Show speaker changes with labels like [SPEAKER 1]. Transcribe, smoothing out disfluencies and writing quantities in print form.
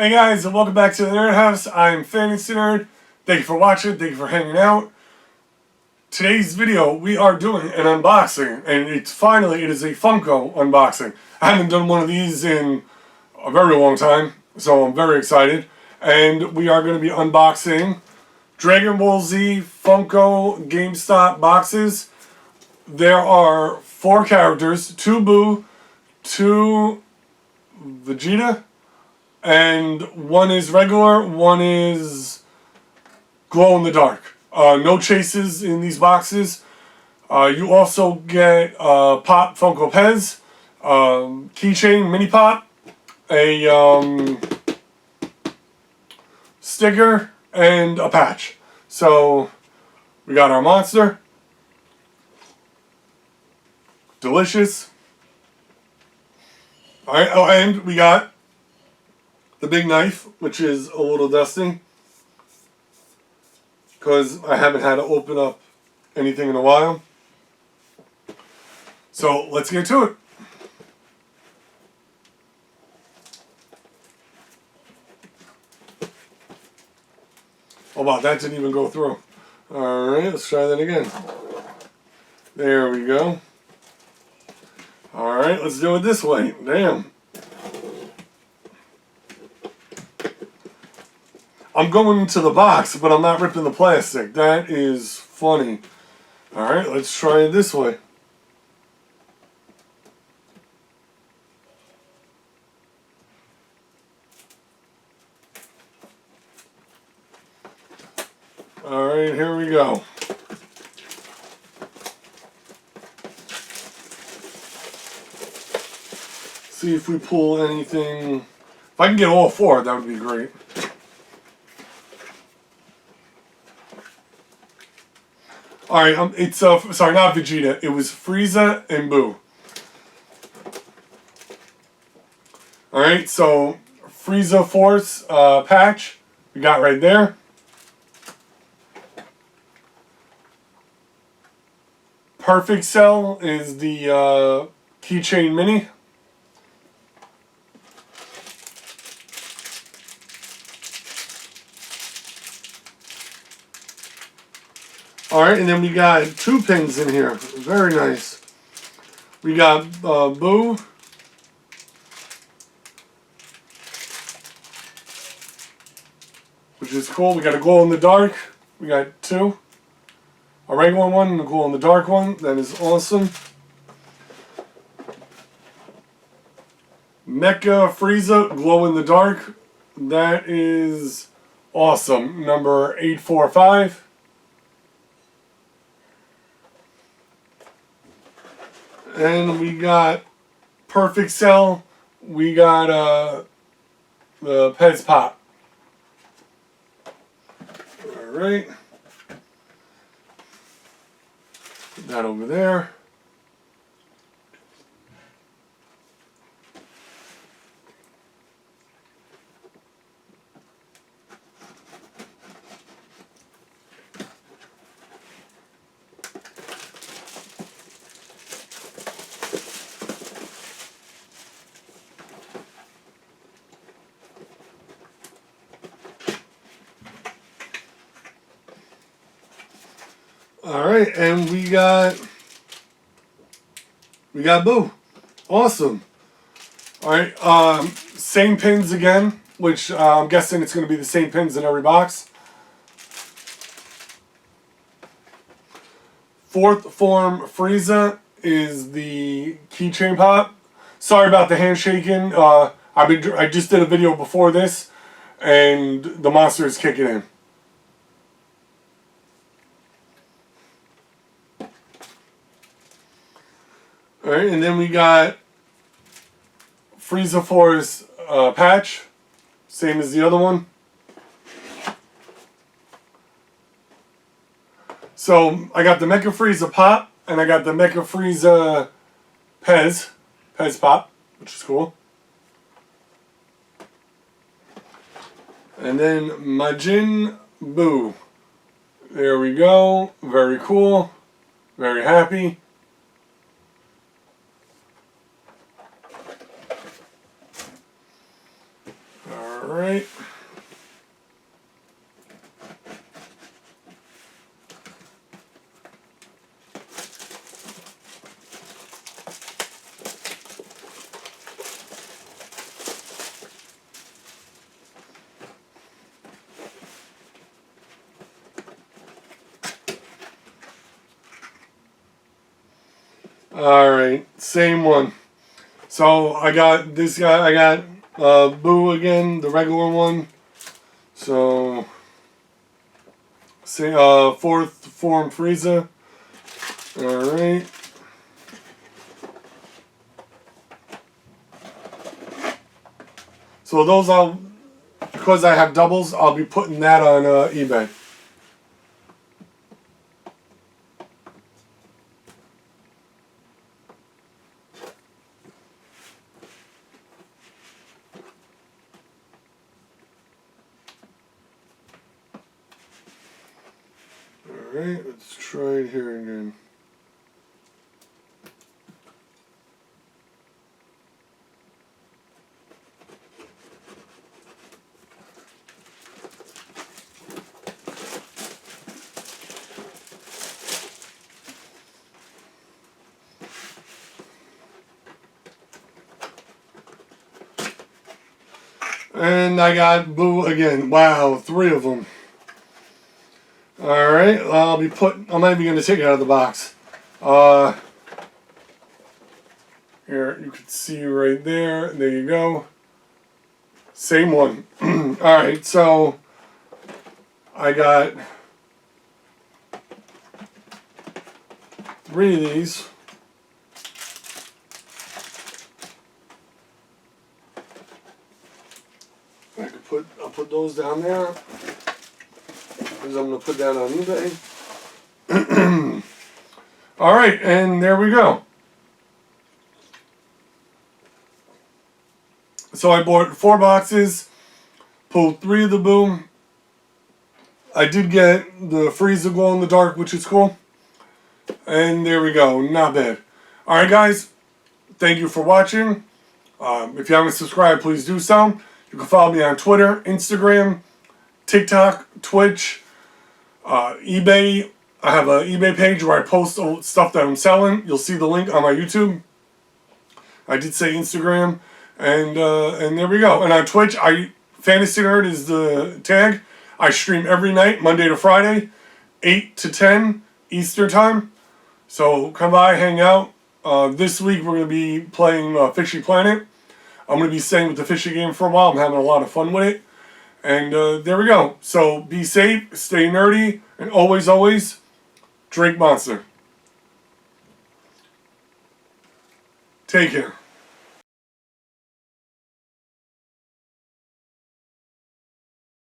[SPEAKER 1] Hey guys, and welcome back to the Nerd House. I'm Fantasy Nerd. Thank you for watching. Thank you for hanging out. Today's video, we are doing an unboxing, and it is a Funko unboxing. I haven't done one of these in a very long time, so I'm very excited. And we are going to be unboxing Dragonball Z Funko Gamestop boxes. There are 4 characters, 2 Boo, 2 Vegeta, and 1 is regular, 1 is glow in the dark. No chases in these boxes. You also get Pop Funko Pez, keychain mini pop, a sticker, and a patch. So we got our monster. Delicious. Alright, oh, and we got the big knife, which is a little dusty, because I haven't had to open up anything in a while. So let's get to it. Oh wow, that didn't even go through. Alright, let's try that again. There we go. Alright, let's do it this way. Damn. I'm going into the box, but I'm not ripping the plastic. That is funny. Alright, let's try it this way. Alright, here we go. See if we pull anything. If I can get all 4, that would be great. Alright, it's, sorry, not Vegeta. It was Frieza and Boo. Alright, so Frieza Force patch we got right there. Perfect Cell is the keychain mini. Alright, and then we got 2 pins in here. Very nice. We got Boo. Which is cool. We got a glow in the dark. We got 2. A regular one and a glow in the dark one. That is awesome. Mecha Frieza glow in the dark. That is awesome. Number 845. And we got Perfect Cell. We got the Pez Pop. Alright. Put that over there. Alright, and we got Boo. Awesome. Alright, same pins again, which I'm guessing it's going to be the same pins in every box. 4th form Frieza is the keychain pop. Sorry about the handshaking. I just did a video before this, and the monster is kicking in. Alright, and then we got Frieza Force patch, same as the other one. So I got the Mecha Frieza pop, and I got the Mecha Frieza Pez pop, which is cool. And then Majin Buu. There we go. Very cool. Very happy. Alright. Alright, same one. So I got this guy, I got Boo again, the regular one. So, say, fourth form Frieza. Alright. So those because I have doubles, I'll be putting that on eBay. Alright, let's try it here again. And I got Boo again. Wow, 3 of them. Alright, I'm not even going to take it out of the box. Here, you can see right there. There you go. Same one. Alright, so I got 3 of these. I'll put those down there. Because I'm going to put that on eBay. Alright, and there we go. So I bought 4 boxes, pulled 3 of the Boom. I did get the Frieza glow in the dark, which is cool. And there we go, not bad. Alright guys, thank you for watching. If you haven't subscribed, please do so. You can follow me on Twitter, Instagram, TikTok, Twitch, eBay. I have an eBay page where I post stuff that I'm selling. You'll see the link on my YouTube. I did say Instagram. And there we go. And on Twitch, Fantasy Nerd is the tag. I stream every night, Monday to Friday, 8 to 10 Eastern Time. So come by, hang out. This week we're going to be playing Fishy Planet. I'm going to be staying with the Fishy game for a while. I'm having a lot of fun with it. And there we go. So be safe, stay nerdy, and always, always drink Monster. Take care.